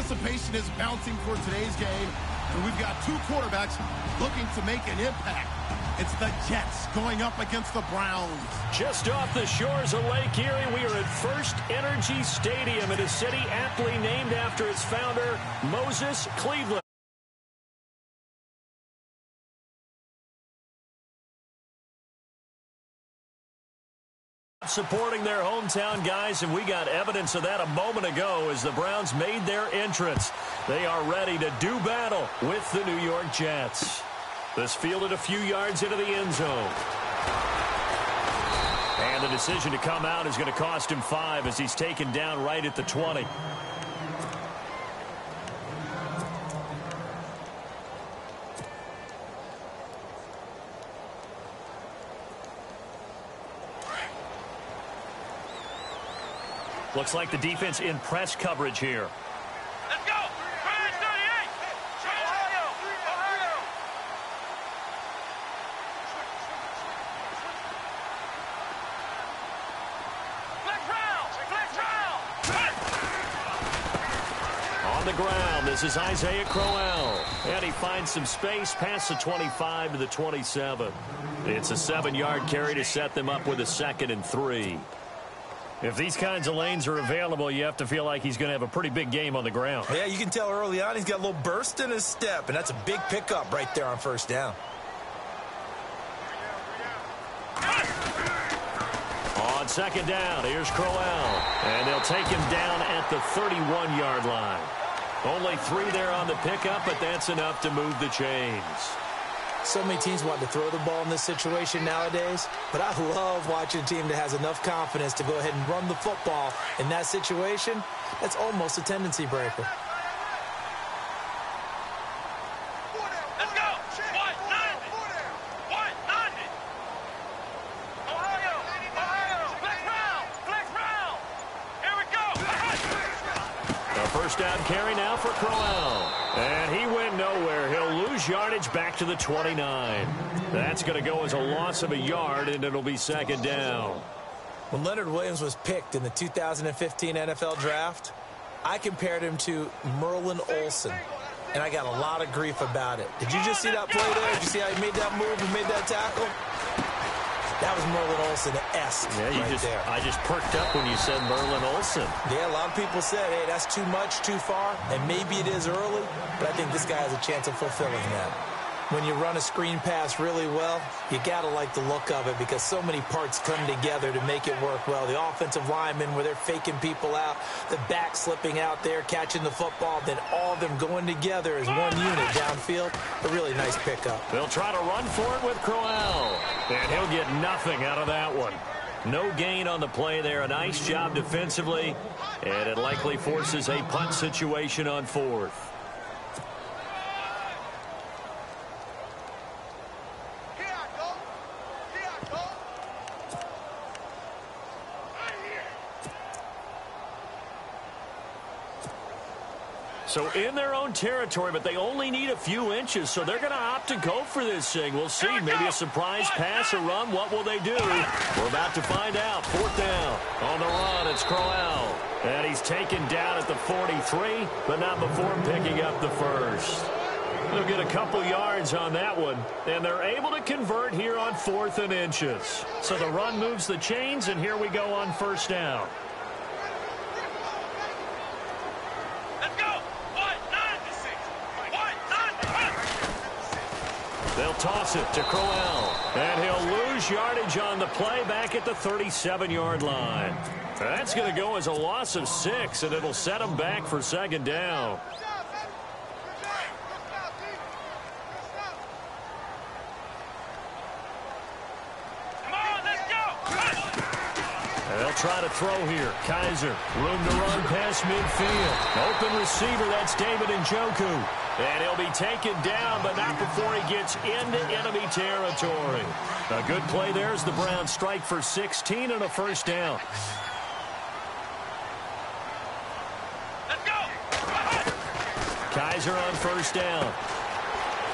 anticipation is mounting for today's game, and we've got two quarterbacks looking to make an impact. It's the Jets going up against the Browns. Just off the shores of Lake Erie, we are at First Energy Stadium in a city aptly named after its founder, Moses Cleveland. Supporting their hometown guys, and we got evidence of that a moment ago as the Browns made their entrance. They are ready to do battle with the New York Jets. This fielded a few yards into the end zone. And the decision to come out is going to cost him 5 as he's taken down right at the 20. Looks like the defense in press coverage here. Let's go! Flash 38! Ohio! Ohio! Flex round! On the ground, this is Isaiah Crowell. And he finds some space past the 25 to the 27. It's a 7-yard carry to set them up with a 2nd and 3. If these kinds of lanes are available, you have to feel like he's going to have a pretty big game on the ground. Yeah, you can tell early on he's got a little burst in his step, and that's a big pickup right there on first down. On 2nd down, here's Crowell. And they'll take him down at the 31-yard line. Only 3 there on the pickup, but that's enough to move the chains. So many teams want to throw the ball in this situation nowadays, but I love watching a team that has enough confidence to go ahead and run the football in that situation. That's almost a tendency breaker. Let's go! 190! 190! Ohio! Ohio! Flex round! Flex round! Here we go! A first down carry now for Crowell. And he went nowhere. He'll lose yardage back to the 29. That's going to go as a loss of a yard, and it'll be 2nd down. When Leonard Williams was picked in the 2015 NFL Draft, I compared him to Merlin Olsen, and I got a lot of grief about it. Did you just see that play there? Did you see how he made that move and made that tackle? That was Merlin Olsen-esque there. I just perked up when you said Merlin Olsen. Yeah, a lot of people said, hey, that's too much, too far, and maybe it is early, but I think this guy has a chance of fulfilling that. When you run a screen pass really well, you got to like the look of it because so many parts come together to make it work well. The offensive linemen, where they're faking people out, the back slipping out there, catching the football, then all of them going together as one unit downfield. A really nice pickup. They'll try to run for it with Crowell, and he'll get nothing out of that one. No gain on the play there. A nice job defensively, and it likely forces a punt situation on 4th. So in their own territory, but they only need a few inches, so they're going to opt to go for this thing. We'll see. Maybe a surprise pass or run. What will they do? We're about to find out. 4th down. On the run, it's Crowell. And he's taken down at the 43, but not before picking up the first. They'll get a couple yards on that one, and they're able to convert here on 4th and inches. So the run moves the chains, and here we go on 1st down. They'll toss it to Crowell, and he'll lose yardage on the play back at the 37-yard line. That's going to go as a loss of 6, and it'll set him back for 2nd down. Come on, let's go! They'll try to throw here. Kaiser, room to run past midfield. Open receiver, that's David Njoku. And he'll be taken down, but not before he gets into enemy territory. A good play there as the Browns strike for 16 and a first down. Let's go! Kaiser on first down.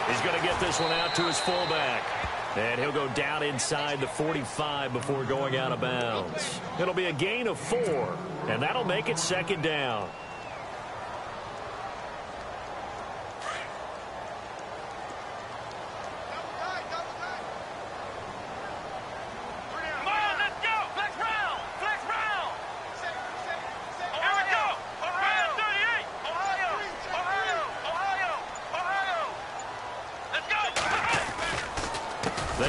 He's going to get this one out to his fullback. And he'll go down inside the 45 before going out of bounds. It'll be a gain of 4, and that'll make it 2nd down.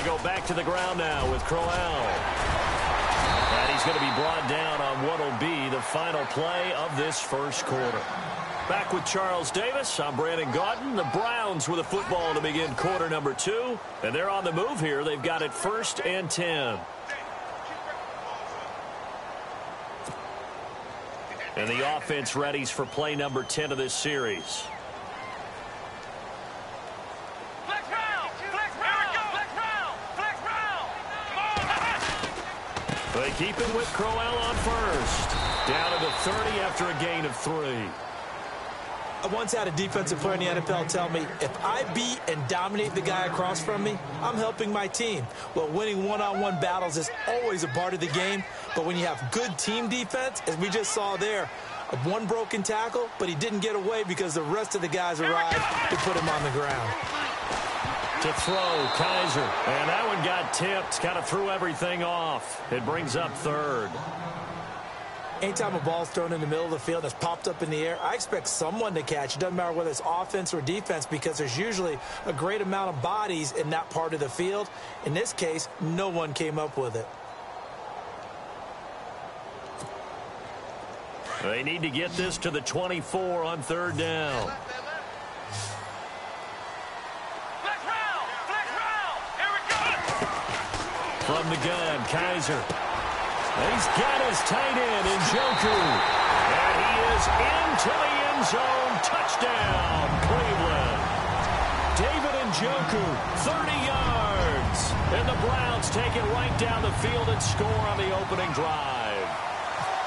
go back to the ground now with Crowell. And he's going to be brought down on what will be the final play of this first quarter. Back with Charles Davis, I'm Brandon Gaudin. The Browns with a football to begin quarter number 2. And they're on the move here. They've got it 1st and 10. And the offense readies for play number 10 of this series. They keep it with Crowell on first. Down to the 30 after a gain of 3. I once had a defensive player in the NFL tell me, if I beat and dominate the guy across from me, I'm helping my team. Well, winning one-on-one battles is always a part of the game, but when you have good team defense, as we just saw there, one broken tackle, but he didn't get away because the rest of the guys arrived to put him on the ground. To throw, Kaiser. And that one got tipped, kind of threw everything off. It brings up 3rd. Anytime a ball's thrown in the middle of the field that's popped up in the air, I expect someone to catch. It doesn't matter whether it's offense or defense because there's usually a great amount of bodies in that part of the field. In this case, no one came up with it. They need to get this to the 24 on 3rd down. From the gun, Kaiser. He's got his tight end, Njoku. And he is into the end zone. Touchdown, Cleveland. David Njoku, 30 yards. And the Browns take it right down the field and score on the opening drive.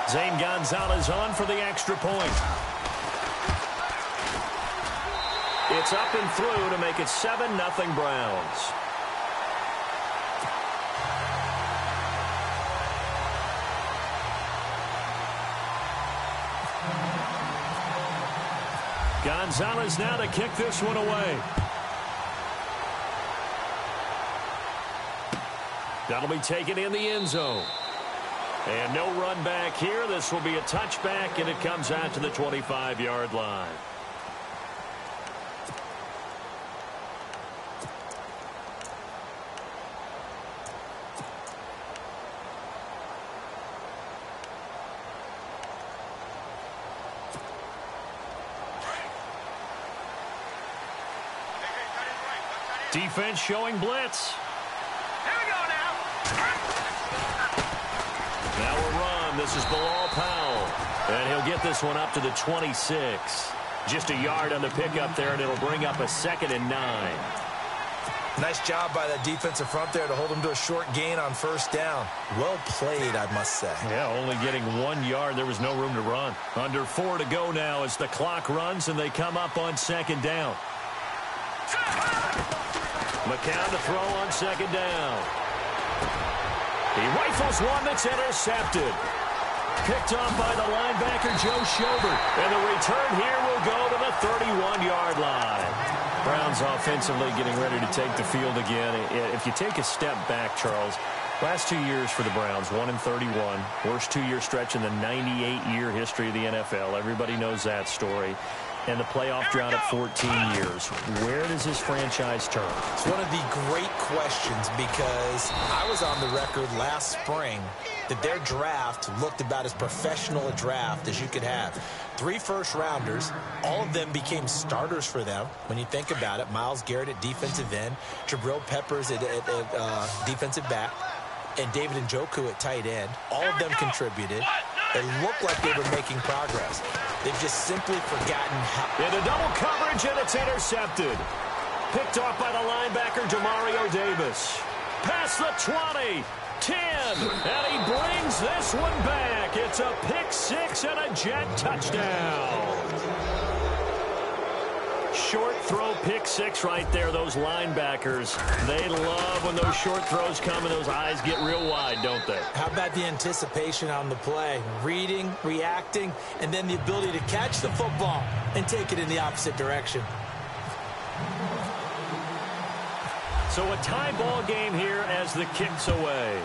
Zane Gonzalez on for the extra point. It's up and through to make it 7-0 Browns. Gonzalez now to kick this one away. That'll be taken in the end zone. And no run back here. This will be a touchback, and it comes out to the 25-yard line. Defense showing blitz. Here we go now. Now a run. This is Bilal Powell. And he'll get this one up to the 26. Just a yard on the pickup there, and it'll bring up a 2nd and 9. Nice job by that defensive front there to hold him to a short gain on 1st down. Well played, I must say. Yeah, only getting 1 yard. There was no room to run. Under 4 to go now as the clock runs, and they come up on 2nd down. McCown to throw on 2nd down. He rifles one that's intercepted. Picked off by the linebacker, Joe Schobert. And the return here will go to the 31-yard line. Browns offensively getting ready to take the field again. If you take a step back, Charles, last 2 years for the Browns, 1-31. Worst 2-year stretch in the 98-year history of the NFL. Everybody knows that story. And the playoff drought at 14 years. Where does this franchise turn? It's one of the great questions because I was on the record last spring that their draft looked about as professional a draft as you could have. 3 first-rounders, all of them became starters for them when you think about it. Myles Garrett at defensive end, Jabril Peppers at defensive back, and David Njoku at tight end. All of them contributed. It looked like they were making progress. They've just simply forgotten how. Into double coverage, and it's intercepted. Picked off by the linebacker, Demario Davis. Past the 20, 10, and he brings this one back. It's a pick 6 and a Jet touchdown. Short throw, pick 6 right there. Those linebackers, they love when those short throws come and those eyes get real wide, don't they? How about the anticipation on the play? Reading, reacting, and then the ability to catch the football and take it in the opposite direction. So a tie ball game here as the kick's away.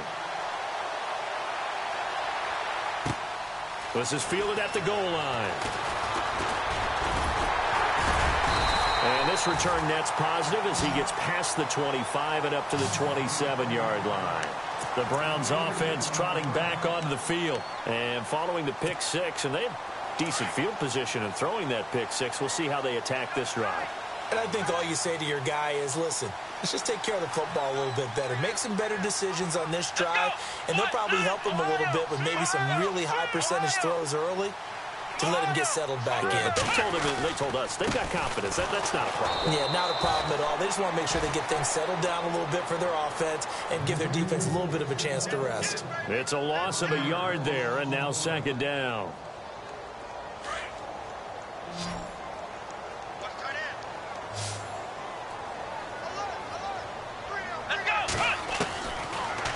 This is fielded at the goal line. And this return net's positive as he gets past the 25 and up to the 27-yard line. The Browns offense trotting back onto the field and following the pick six, and they have decent field position in throwing that pick six. We'll see how they attack this drive. And I think all you say to your guy is, listen, let's just take care of the football a little bit better. Make some better decisions on this drive, and they'll probably help him a little bit with maybe some really high percentage throws early to let him get settled back in. But they told us they've got confidence. That's not a problem. Yeah, not a problem at all. They just want to make sure they get things settled down a little bit for their offense and give their defense a little bit of a chance to rest. It's a loss of a yard there, and now second down.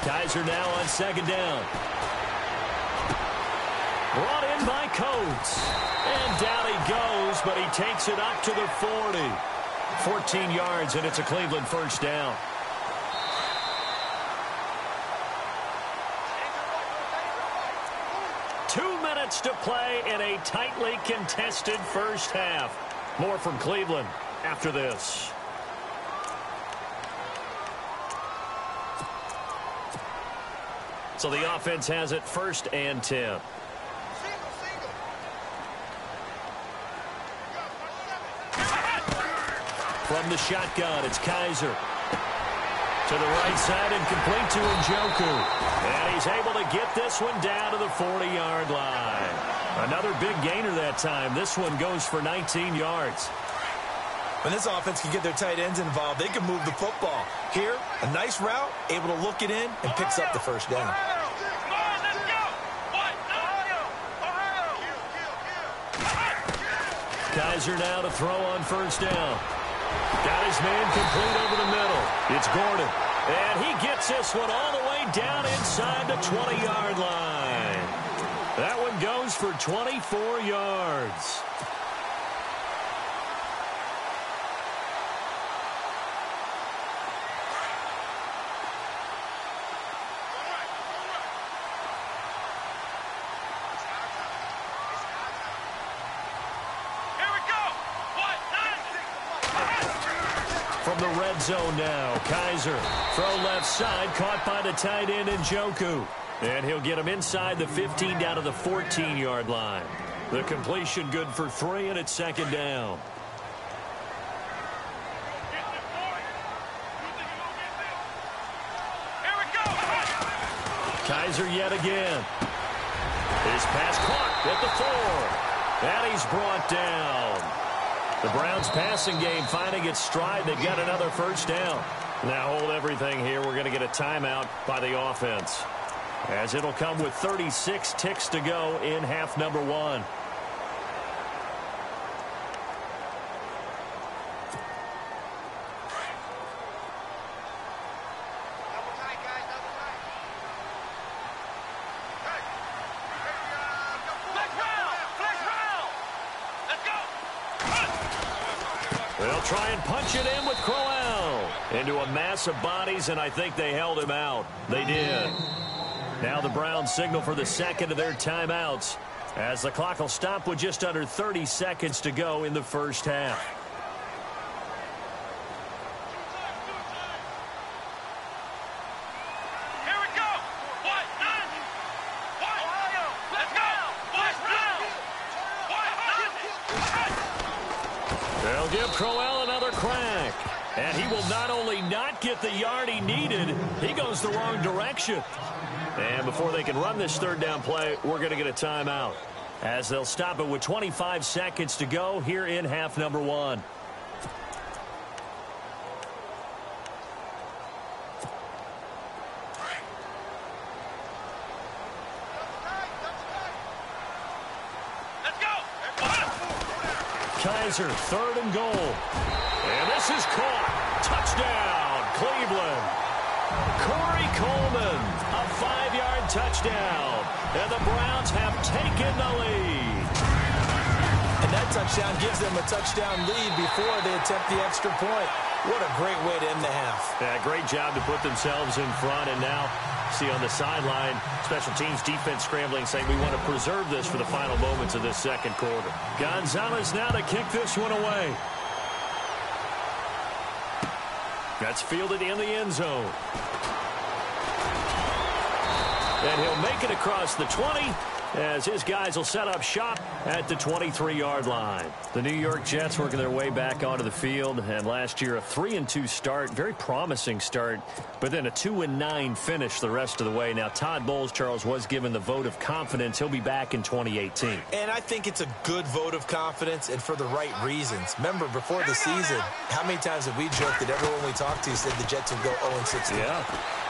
Kaiser now on second down. Brought in by Coates. And down he goes, but he takes it up to the 40. 14 yards, and it's a Cleveland first down. Two minutes to play in a tightly contested first half. More from Cleveland after this. So the offense has it 1st and 10. From the shotgun, it's Kaiser. To the right side and complete to Njoku. And he's able to get this one down to the 40-yard line. Another big gainer that time. This one goes for 19 yards. When this offense can get their tight ends involved, they can move the football. Here, a nice route, able to look it in, and picks up the first down. Kaiser now to throw on first down. Got his man complete over the middle. It's Gordon. And he gets this one all the way down inside the 20-yard line. That one goes for 24 yards. From the red zone now, Kaiser. Throw left side, caught by the tight end Njoku. And he'll get him inside the 15 down to the 14-yard line. The completion good for 3, and it's second down. Kaiser yet again. His pass caught at the 4. And he's brought down. The Browns passing game finding its stride. They've got another first down. Now hold everything here. We're going to get a timeout by the offense, as it'll come with 36 ticks to go in half number 1. They'll try and punch it in with Crowell into a mass of bodies, and I think they held him out. They did. Now the Browns signal for the second of their timeouts, as the clock will stop with just under 30 seconds to go in the first half. They'll give Crowell another crack. And he will not only not get the yard he needed, he goes the wrong direction. And before they can run this third down play, we're going to get a timeout, as they'll stop it with 25 seconds to go here in half number 1. Kaiser, 3rd and goal. And this is caught. Touchdown, Cleveland. Corey Coleman, a 5-yard touchdown. And the Browns have taken the lead. And that touchdown gives them a touchdown lead before they attempt the extra point. What a great way to end the half. Yeah, great job to put themselves in front. And now, see on the sideline, special teams defense scrambling, saying we want to preserve this for the final moments of this second quarter. Gonzalez now to kick this one away. That's fielded in the end zone. And he'll make it across the 20 as his guys will set up shop at the 23-yard line. The New York Jets working their way back onto the field, and last year a 3-2 start, very promising start, but then a 2-9 finish the rest of the way. Now Todd Bowles, Charles, was given the vote of confidence. He'll be back in 2018. And I think it's a good vote of confidence and for the right reasons. Remember, before the season, how many times have we joked that everyone we talked to said the Jets would go 0-16? Yeah.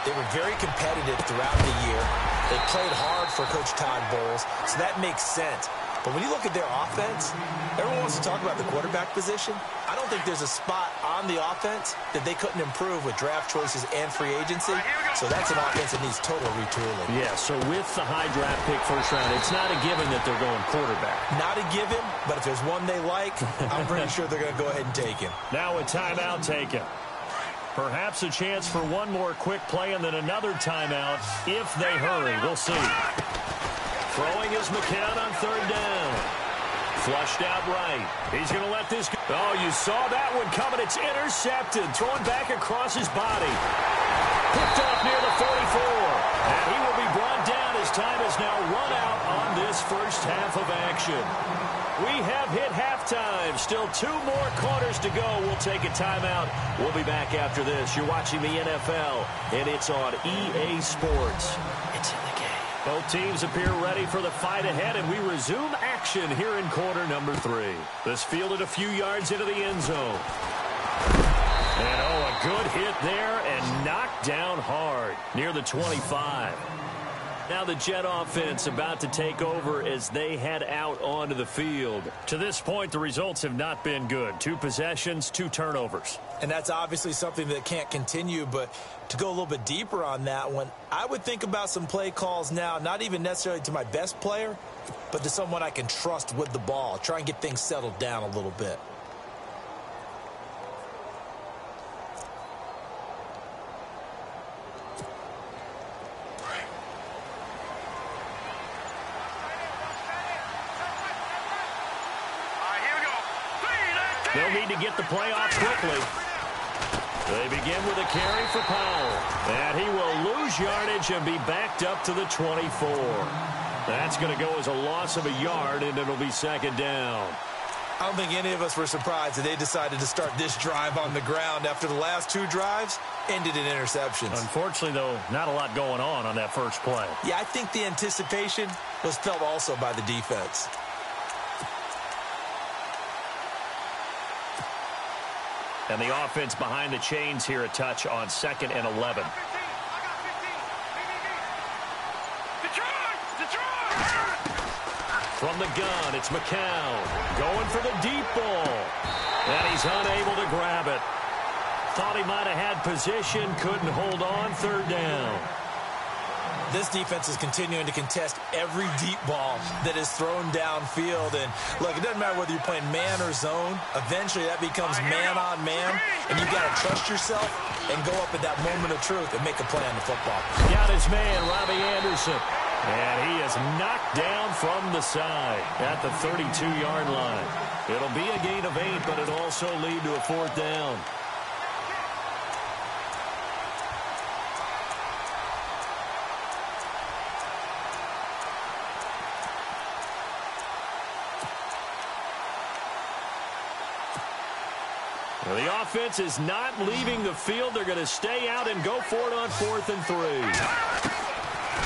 They were very competitive throughout the year. They played hard for Coach Todd Bowles, so that makes sense. But when you look at their offense, everyone wants to talk about the quarterback position. I don't think there's a spot on the offense that they couldn't improve with draft choices and free agency. So that's an offense that needs total retooling. Yeah, so with the high draft pick first round, it's not a given that they're going quarterback. Not a given, but if there's one they like, I'm pretty sure they're going to go ahead and take him. Now a timeout taken. Perhaps a chance for one more quick play and then another timeout if they hurry. We'll see. Throwing is McCown on third down. Flushed out right. He's going to let this go. Oh, you saw that one coming. It's intercepted. Thrown back across his body. Picked off near the 44. And he will be brought down as time has now run out on this first half of action. We have hit halftime. Still 2 more quarters to go. We'll take a timeout. We'll be back after this. You're watching the NFL, and it's on EA Sports. It's in the game. Both teams appear ready for the fight ahead, and we resume action here in quarter number 3. This fielded a few yards into the end zone. And, oh, a good hit there and knocked down hard near the 25. Now the Jet offense about to take over as they head out onto the field. To this point, the results have not been good. 2 possessions, 2 turnovers. And that's obviously something that can't continue, but to go a little bit deeper on that one, I would think about some play calls now, not even necessarily to my best player, but to someone I can trust with the ball. Try and get things settled down a little bit. They'll need to get the play off quickly. They begin with a carry for Powell. And he will lose yardage and be backed up to the 24. That's going to go as a loss of a yard, and it'll be second down. I don't think any of us were surprised that they decided to start this drive on the ground after the last 2 drives ended in interceptions. Unfortunately, though, not a lot going on that first play. Yeah, I think the anticipation was felt also by the defense. And the offense behind the chains here, a touch on 2nd and 11. From the gun, it's McCown going for the deep ball. And he's unable to grab it. Thought he might have had position, couldn't hold on, 3rd down. This defense is continuing to contest every deep ball that is thrown downfield. And, look, it doesn't matter whether you're playing man or zone. Eventually, that becomes man-on-man, and you've got to trust yourself and go up at that moment of truth and make a play on the football. Got his man, Robbie Anderson. And he is knocked down from the side at the 32-yard line. It'll be a gain of 8, but it'll also lead to a 4th down. Well, the offense is not leaving the field. They're going to stay out and go for it on 4th and 3.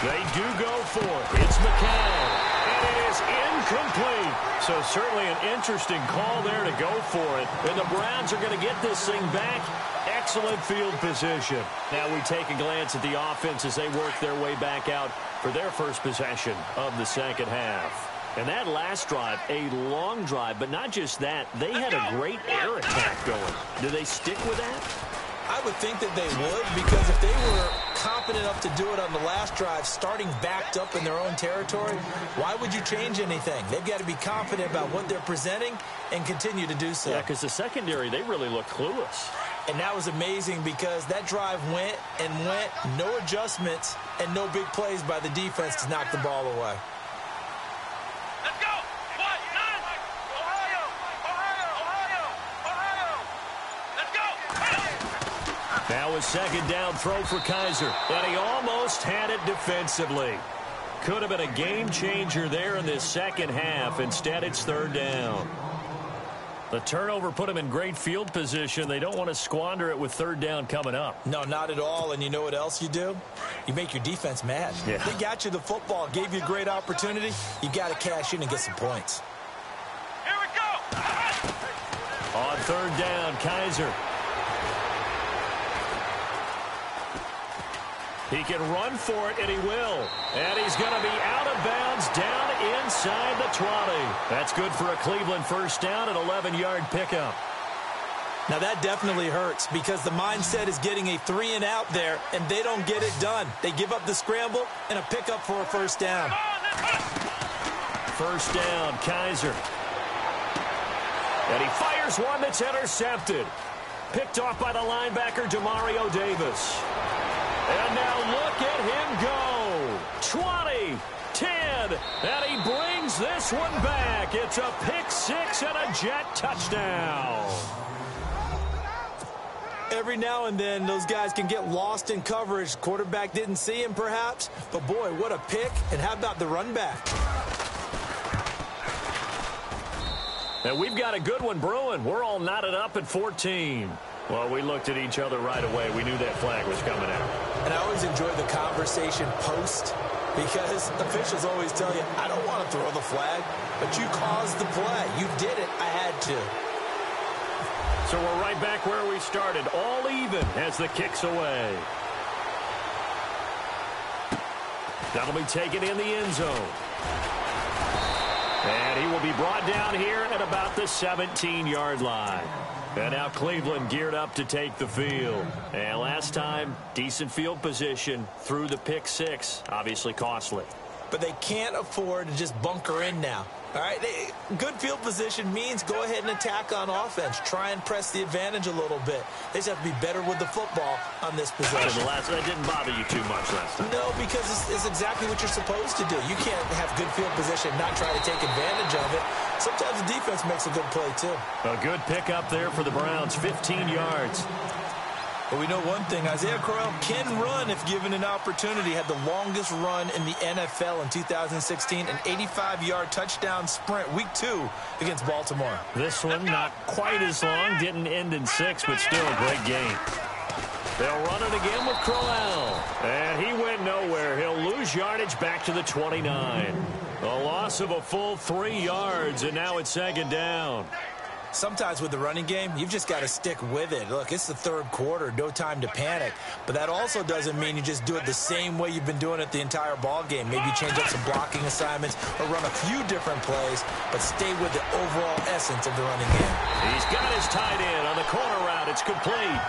They do go for it. It's McCown. And it is incomplete. So certainly an interesting call there to go for it. And the Browns are going to get this thing back. Excellent field position. Now we take a glance at the offense as they work their way back out for their first possession of the second half. And that last drive, a long drive, but not just that. They had a great air attack going. Do they stick with that? I would think that they would, because if they were competent enough to do it on the last drive, starting backed up in their own territory, why would you change anything? They've got to be confident about what they're presenting and continue to do so. Yeah, because the secondary, they really look clueless. And that was amazing because that drive went and went, no adjustments, and no big plays by the defense to knock the ball away. Let's go! What? Nine! Ohio! Ohio! Ohio! Ohio! Let's go! That was second down throw for Kaiser, and he almost had it defensively. Could have been a game changer there in this second half. Instead, it's third down. The turnover put him in great field position. They don't want to squander it with third down coming up. No, not at all. And you know what else you do? You make your defense mad. Yeah. They got you the football, gave you a great opportunity. You got to cash in and get some points. Here we go. On third down, Kaiser. He can run for it, and he will. And he's going to be out of bounds down inside the 20. That's good for a Cleveland first down, an 11-yard pickup. Now, that definitely hurts because the mindset is getting a 3-and-out there, and they don't get it done. They give up the scramble and a pickup for a first down. First down, Kaiser. And he fires one that's intercepted. Picked off by the linebacker, Demario Davis. And now look at him go. 20, 10, and he brings this one back. It's a pick six and a Jet touchdown. Every now and then, those guys can get lost in coverage. Quarterback didn't see him, perhaps. But, boy, what a pick. And how about the run back? And we've got a good one brewing. We're all knotted up at 14. Well, we looked at each other right away. We knew that flag was coming out. And I always enjoy the conversation post because officials always tell you, I don't want to throw the flag, but you caused the play. You did it. I had to. So we're right back where we started, all even as the kick's away. That'll be taken in the end zone. And he will be brought down here at about the 17-yard line. And now Cleveland geared up to take the field. And last time, decent field position through the pick six. Obviously costly. But they can't afford to just bunker in now. All right, good field position means go ahead and attack on offense. Try and press the advantage a little bit. They just have to be better with the football on this possession. That didn't bother you too much last time. No, because it's exactly what you're supposed to do. You can't have good field position and not try to take advantage of it. Sometimes the defense makes a good play, too. A good pickup there for the Browns, 15 yards. But we know one thing, Isaiah Crowell can run if given an opportunity. Had the longest run in the NFL in 2016, an 85-yard touchdown sprint, week 2 against Baltimore. This one not quite as long, didn't end in 6, but still a great game. They'll run it again with Crowell. And he went nowhere. He'll lose yardage back to the 29. A loss of a full 3 yards, and now it's second down. Sometimes with the running game, you've just got to stick with it. Look, it's the third quarter, no time to panic. But that also doesn't mean you just do it the same way you've been doing it the entire ball game. Maybe change up some blocking assignments or run a few different plays, but stay with the overall essence of the running game. He's got his tight end on the corner route. It's complete.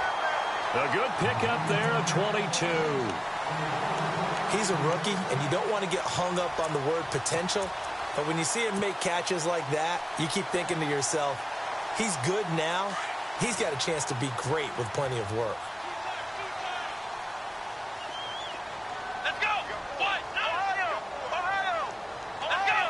A good pickup there, a 22. He's a rookie, and you don't want to get hung up on the word potential. But when you see him make catches like that, you keep thinking to yourself, he's good now. He's got a chance to be great with plenty of work. Let's go. What? Ohio. Ohio. Let's go.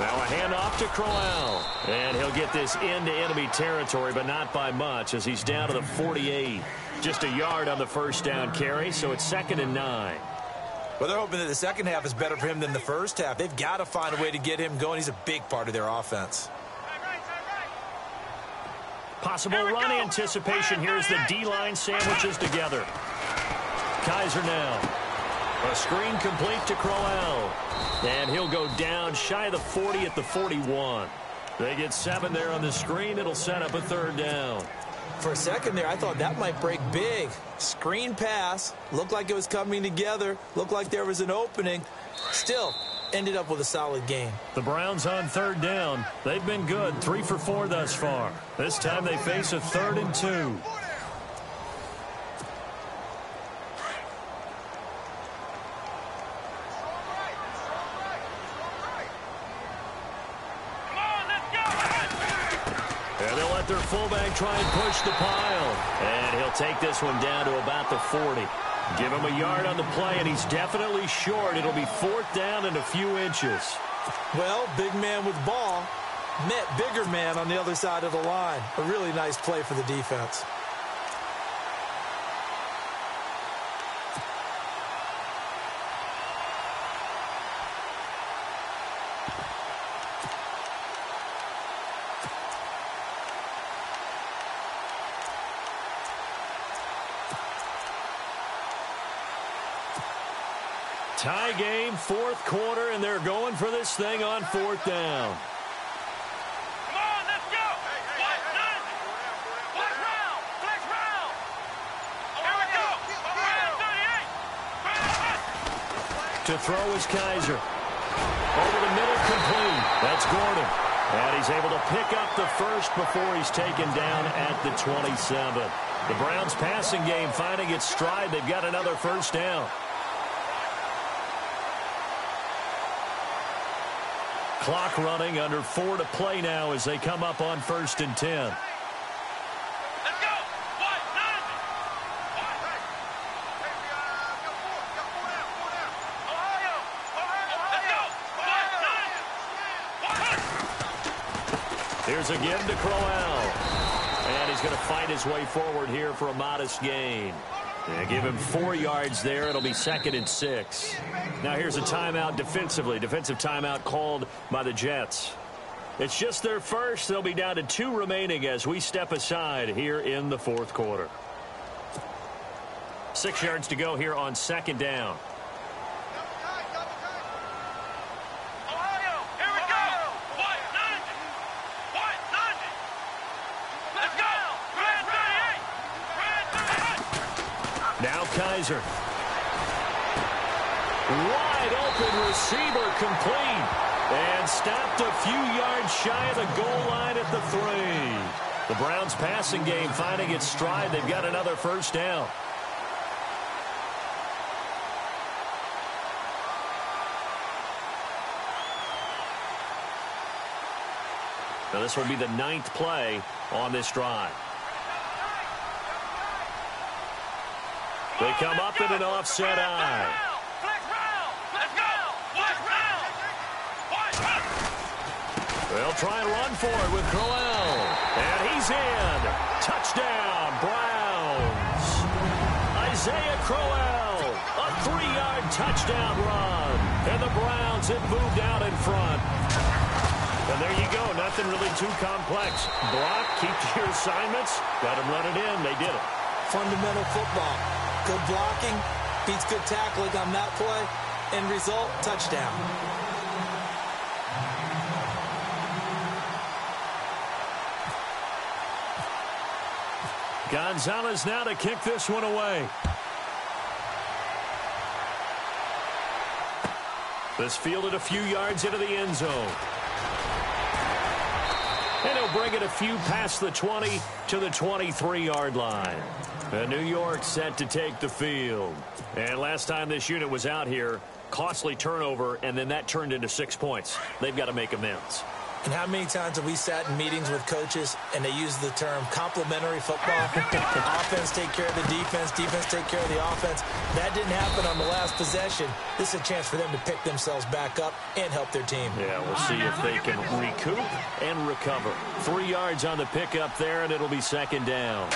Now a handoff to Crowell. And he'll get this into enemy territory, but not by much as he's down to the 48. Just a yard on the first down carry, so it's 2nd and 9. Well, they're hoping that the second half is better for him than the first half. They've got to find a way to get him going. He's a big part of their offense. Possible run anticipation. Here's the D-line sandwiches together. Kaiser now. A screen complete to Crowell. And he'll go down shy of the 40 at the 41. They get 7 there on the screen. It'll set up a third down. For a second there, I thought that might break big. Screen pass. Looked like it was coming together. Looked like there was an opening. Still, ended up with a solid game. The Browns on third down. They've been good. 3 for 4 thus far. This time they face a 3rd and 2. Their fullback try and push the pile. And he'll take this one down to about the 40. Give him a yard on the play, and he's definitely short. It'll be 4th down and a few inches. Well, big man with ball. met bigger man on the other side of the line. A really nice play for the defense. Tie game, fourth quarter, and they're going for this thing on fourth down. Come on, let's go. Flex round. Here we go. Round 38. To throw is Kaiser. Over the middle, complete. That's Gordon. And he's able to pick up the first before he's taken down at the 27. The Browns' passing game finding its stride. They've got another first down. Clock running, under 4 to play now as they come up on 1st and 10. Let's go. Here's again to Crowell. And he's going to fight his way forward here for a modest gain. They give him 4 yards there. It'll be 2nd and 6. Now here's a timeout defensively. Defensive timeout called by the Jets. It's just their first. They'll be down to 2 remaining as we step aside here in the fourth quarter. 6 yards to go here on 2nd down. Now Kaiser. Wide open receiver, complete. And stopped a few yards shy of the goal line at the 3. The Browns' passing game finding its stride. They've got another first down. Now this will be the 9th play on this drive. They come up in an offset eye. They'll try and run for it with Crowell. And he's in. Touchdown, Browns. Isaiah Crowell, a 3-yard touchdown run. And the Browns have moved out in front. And there you go. Nothing really too complex. Block, keep to your assignments. Let them run it in. They did it. Fundamental football. Good blocking, beats good tackling on that play. End result, touchdown. Gonzalez now to kick this one away. This fielded a few yards into the end zone. And he'll bring it a few past the 20 to the 23-yard line. And New York set to take the field. And last time this unit was out here, costly turnover, and then that turned into 6 points. They've got to make amends. And how many times have we sat in meetings with coaches and they use the term complementary football? Offense take care of the defense, defense take care of the offense. That didn't happen on the last possession. This is a chance for them to pick themselves back up and help their team. Yeah, we'll see if they can recoup and recover. 3 yards on the pickup there, and it'll be 2nd down.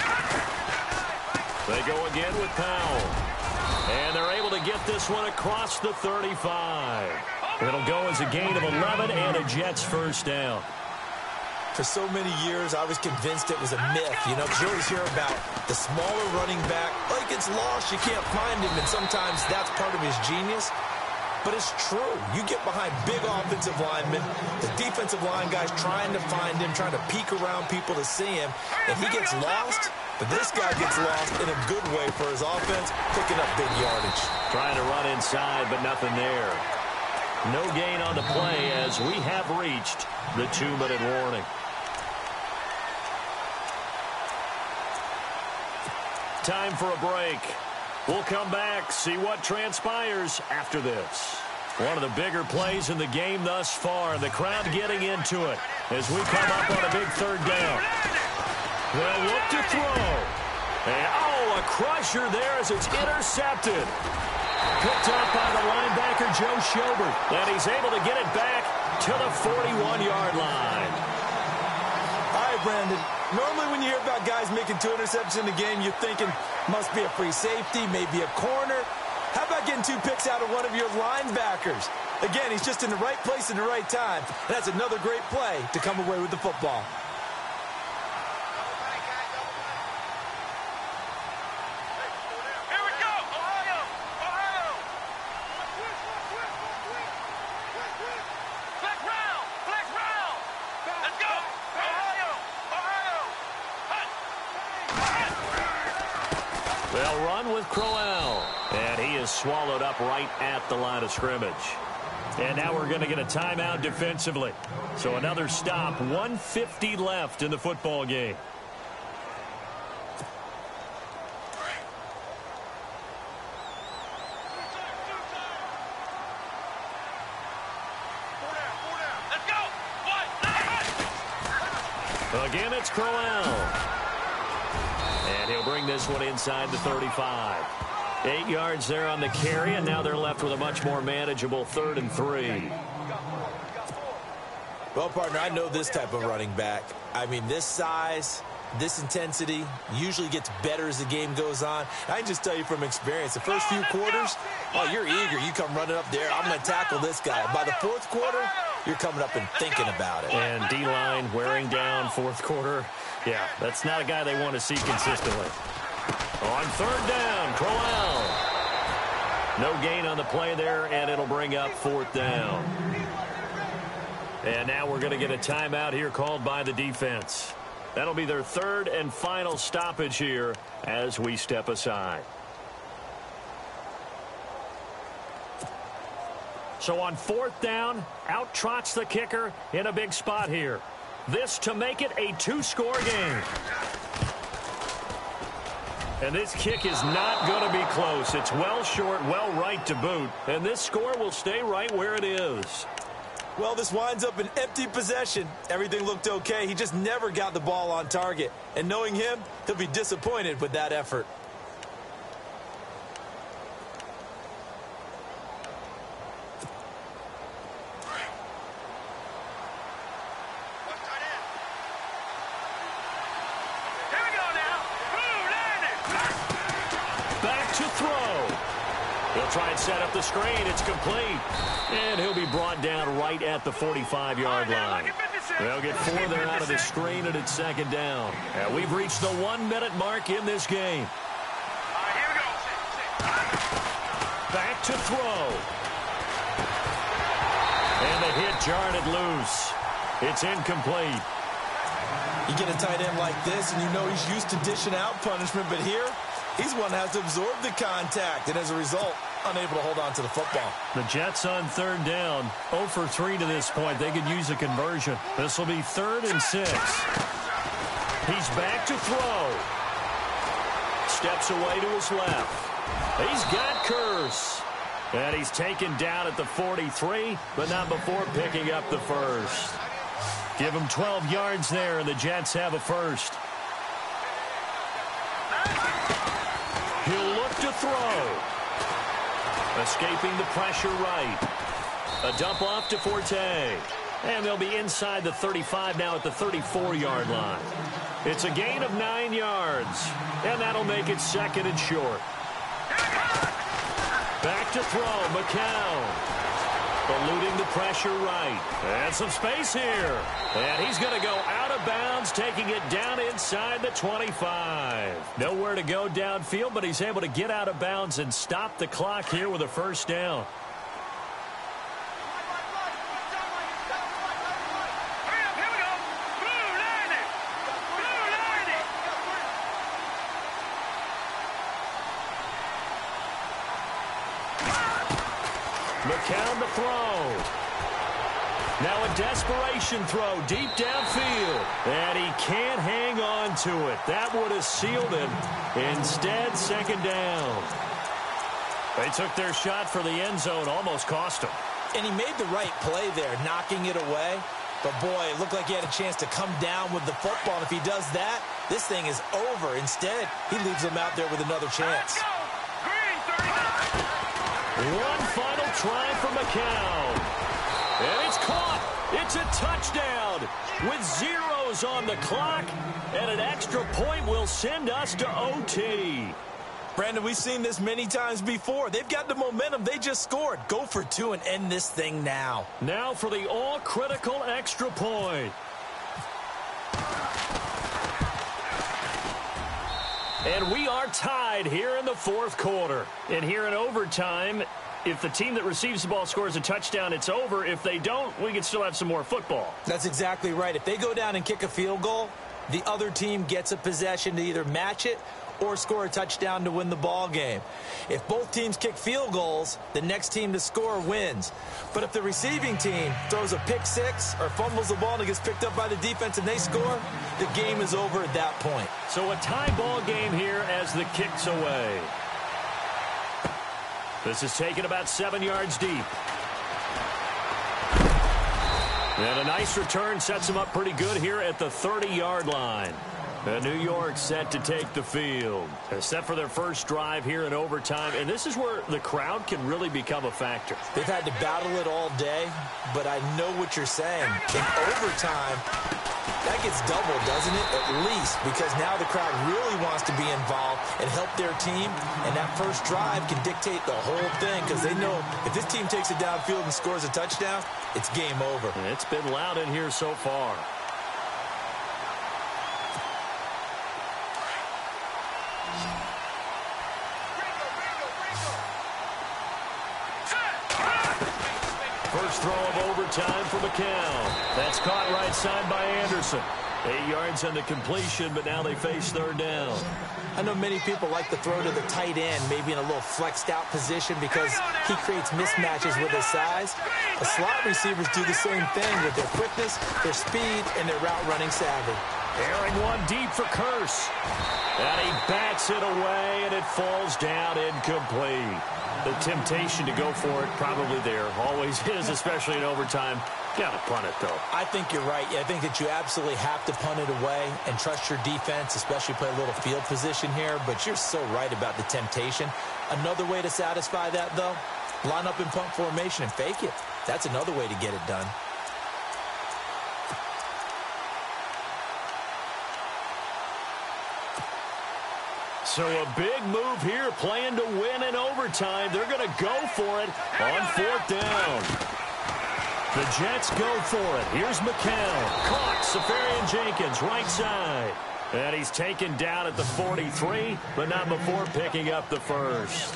They go again with Powell. And they're able to get this one across the 35. It'll go as a gain of 11 and a Jets first down. For so many years, I was convinced it was a myth, because you always hear about the smaller running back. Oh, he gets lost, you can't find him, and sometimes that's part of his genius. But it's true. You get behind big offensive linemen, the defensive line guys trying to find him, trying to peek around people to see him, and he gets lost. But this guy gets lost in a good way for his offense, picking up big yardage. Trying to run inside, but nothing there. No gain on the play as we have reached the 2-minute warning. Time for a break. We'll come back, see what transpires after this. One of the bigger plays in the game thus far, the crowd getting into it as we come up on a big 3rd down. They'll look to throw. And, a crusher there as it's intercepted. Picked up by the linebacker linebacker Joe Schobert. And he's able to get it back to the 41-yard line. All right, Brandon. Normally when you hear about guys making 2 interceptions in the game, you're thinking must be a free safety, maybe a corner. How about getting 2 picks out of one of your linebackers? Again, he's just in the right place at the right time. And that's another great play to come away with the football. Here we go. Ohio. Ohio. Flex round. Flex round. Let's go. Ohio. Ohio. They'll run with Crowell. And he is swallowed up right at the line of scrimmage. And now we're going to get a timeout defensively. So another stop, 1:50 left in the football game. Let's go. Again, it's Crowell. And he'll bring this one inside the 35. 8 yards there on the carry, and now they're left with a much more manageable 3rd and 3. Well, partner, I know this type of running back. I mean, this size, this intensity usually gets better as the game goes on. I can just tell you from experience, the first few quarters, oh, you're eager. You come running up there, I'm going to tackle this guy. By the 4th quarter, you're coming up and thinking about it. And D-line wearing down 4th quarter. Yeah, that's not a guy they want to see consistently. On 3rd down, Crowell. No gain on the play there, and it'll bring up 4th down. And now we're going to get a timeout here called by the defense. That'll be their 3rd and final stoppage here as we step aside. So on 4th down, out trots the kicker in a big spot here. This to make it a 2-score game. And this kick is not going to be close. It's well short, well right to boot. And this score will stay right where it is. Well, this winds up an empty possession. Everything looked okay. He just never got the ball on target. And knowing him, he'll be disappointed with that effort. Try and set up the screen. It's complete. And he'll be brought down right at the 45-yard line. They'll get 4 there out of the screen, and it's 2nd down. And we've reached the 1-minute mark in this game. Here we go. Back to throw. And the hit jarred it loose. It's incomplete. You get a tight end like this, and you know he's used to dishing out punishment, but here, he's one that has to absorb the contact, and as a result, unable to hold on to the football. The Jets on 3rd down, 0 for 3 to this point. They could use a conversion. This will be 3rd and 6. He's back to throw. Steps away to his left. He's got Curse. And he's taken down at the 43, but not before picking up the first. Give him 12 yards there, and the Jets have a first. He'll look to throw. Escaping the pressure right. A dump off to Forte. And they'll be inside the 35 now at the 34-yard line. It's a gain of 9 yards. And that'll make it 2nd and short. Back to throw, McCown. Eluding the pressure right. And some space here. And he's going to go out of bounds, taking it down inside the 25. Nowhere to go downfield, but he's able to get out of bounds and stop the clock here with a 1st down. McCown to throw. Now a desperation throw deep downfield. And he can't hang on to it. That would have sealed him. Instead, 2nd down. They took their shot for the end zone, almost cost him. And he made the right play there, knocking it away. But, boy, it looked like he had a chance to come down with the football. And if he does that, this thing is over. Instead, he leaves him out there with another chance. One final try for McCown. And it's caught. It's a touchdown with zeros on the clock. And an extra point will send us to OT. Brandon, we've seen this many times before. They've got the momentum. They just scored. Go for two and end this thing now. Now for the all-critical extra point. And we are tied here in the fourth quarter. And here in overtime, if the team that receives the ball scores a touchdown, it's over. If they don't, we can still have some more football. That's exactly right. If they go down and kick a field goal, the other team gets a possession to either match it or score a touchdown to win the ball game. If both teams kick field goals, the next team to score wins. But if the receiving team throws a pick six or fumbles the ball and it gets picked up by the defense and they score, the game is over at that point. So a tie ball game here as the kick's away. This is taken about 7 yards deep. And a nice return sets him up pretty good here at the 30-yard line. And New York set to take the field. Set for their first drive here in overtime. And this is where the crowd can really become a factor. They've had to battle it all day, but I know what you're saying. In overtime, that gets doubled, doesn't it? At least, because now the crowd really wants to be involved and help their team. And that first drive can dictate the whole thing because they know if this team takes it downfield and scores a touchdown, it's game over. And it's been loud in here so far. First throw of overtime for McCown. That's caught right side by Anderson. 8 yards on the completion, but now they face third down. I know many people like to throw to the tight end, maybe in a little flexed out position because he creates mismatches with his size. The slot receivers do the same thing with their quickness, their speed, and their route running savvy. Airing one deep for Curse. And he bats it away, and it falls down incomplete. The temptation to go for it probably there. Always is, especially in overtime. Got to punt it, though. I think you're right. I think that you absolutely have to punt it away and trust your defense, especially play a little field position here. But you're so right about the temptation. Another way to satisfy that, though, line up in punt formation and fake it. That's another way to get it done. So a big move here, playing to win in overtime. They're going to go for it on fourth down. The Jets go for it. Here's McCown. Caught. Safarian Jenkins, right side. And he's taken down at the 43, but not before picking up the first.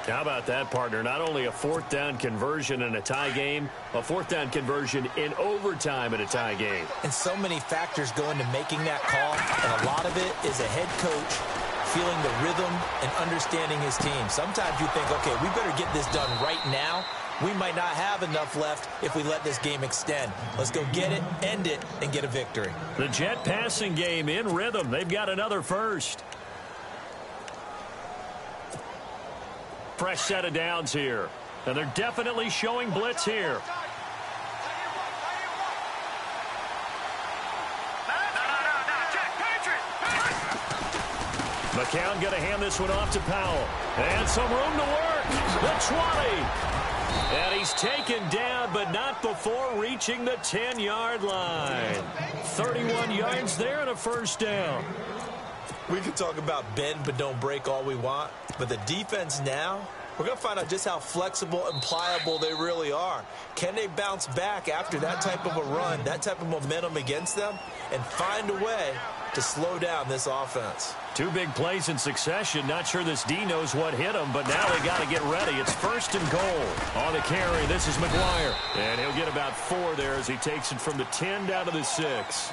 How about that, partner? Not only a fourth down conversion in a tie game, a fourth down conversion in overtime in a tie game. And so many factors go into making that call, and a lot of it is a head coach feeling the rhythm and understanding his team. Sometimes you think, okay, we better get this done right now. We might not have enough left if we let this game extend. Let's go get it, end it, and get a victory. The Jet passing game in rhythm. They've got another first. Fresh set of downs here. And they're definitely showing blitz here. McCown going to hand this one off to Powell. And some room to work. The 20. And he's taken down, but not before reaching the 10-yard line. 31 yards there and a first down. We can talk about bend but don't break all we want, but the defense now, we're going to find out just how flexible and pliable they really are. Can they bounce back after that type of a run, that type of momentum against them, and find a way to slow down this offense? Two big plays in succession. Not sure this D knows what hit him, but now they got to get ready. It's first and goal. On the carry, this is McGuire. And he'll get about 4 there as he takes it from the 10 down to the 6.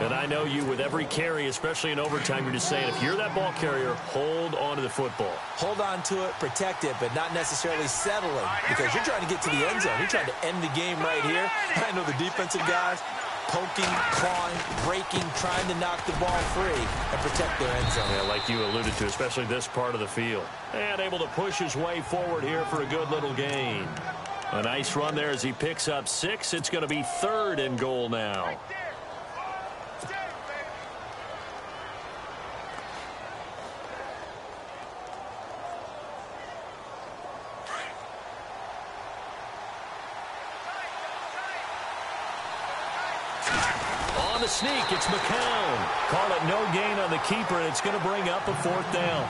And I know you, with every carry, especially in overtime, you're just saying, if you're that ball carrier, hold on to the football. Hold on to it, protect it, but not necessarily settling, because you're trying to get to the end zone. You're trying to end the game right here. I know the defensive guys poking, clawing, breaking, trying to knock the ball free and protect their end zone. Yeah, like you alluded to, especially this part of the field. And able to push his way forward here for a good little gain. A nice run there as he picks up 6. It's going to be 3rd and goal now. On the sneak, it's McCown. Call it no gain on the keeper, and it's going to bring up a 4th down.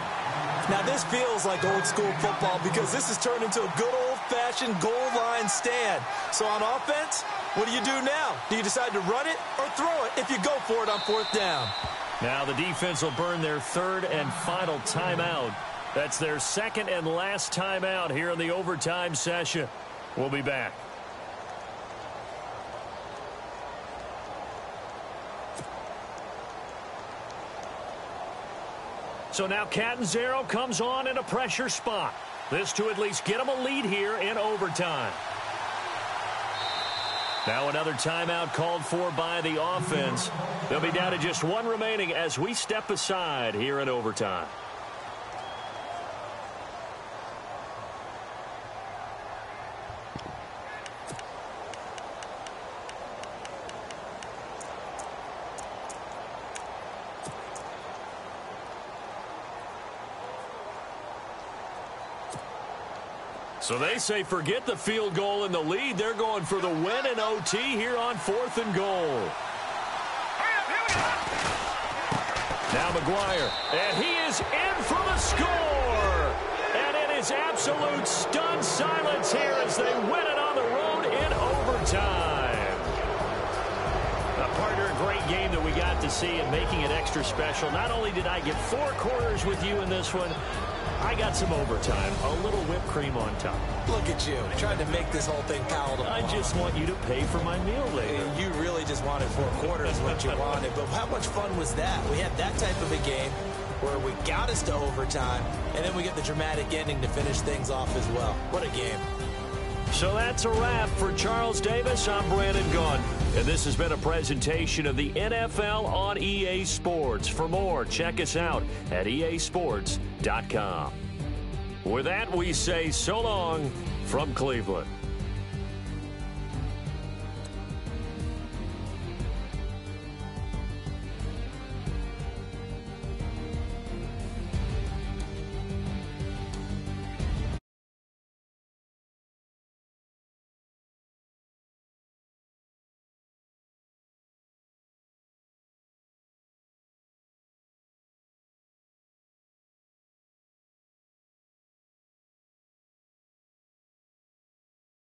Now, this feels like old-school football because this has turned into a good old-fashioned goal line stand. So on offense, what do you do now? Do you decide to run it or throw it if you go for it on 4th down? Now the defense will burn their 3rd and final timeout. That's their 2nd and last timeout here in the overtime session. We'll be back. So now Catanzaro comes on in a pressure spot. This to at least get him a lead here in overtime. Now another timeout called for by the offense. They'll be down to just 1 remaining as we step aside here in overtime. So they say forget the field goal and the lead. They're going for the win in OT here on 4th and goal. Now McGuire, and he is in for the score. And it is absolute stunned silence here as they win it on the road in overtime. Partner, a great game that we got to see and making it extra special. Not only did I get 4 quarters with you in this one, I got some overtime, a little whipped cream on top. Look at you, trying to make this whole thing palatable. I just want you to pay for my meal later. You really just wanted 4 quarters what you wanted, but how much fun was that? We had that type of a game where we got us to overtime, and then we get the dramatic ending to finish things off as well. What a game. So that's a wrap for Charles Davis. I'm Brandon Gunn, and this has been a presentation of the NFL on EA Sports. For more, check us out at easports.com. With that, we say so long from Cleveland.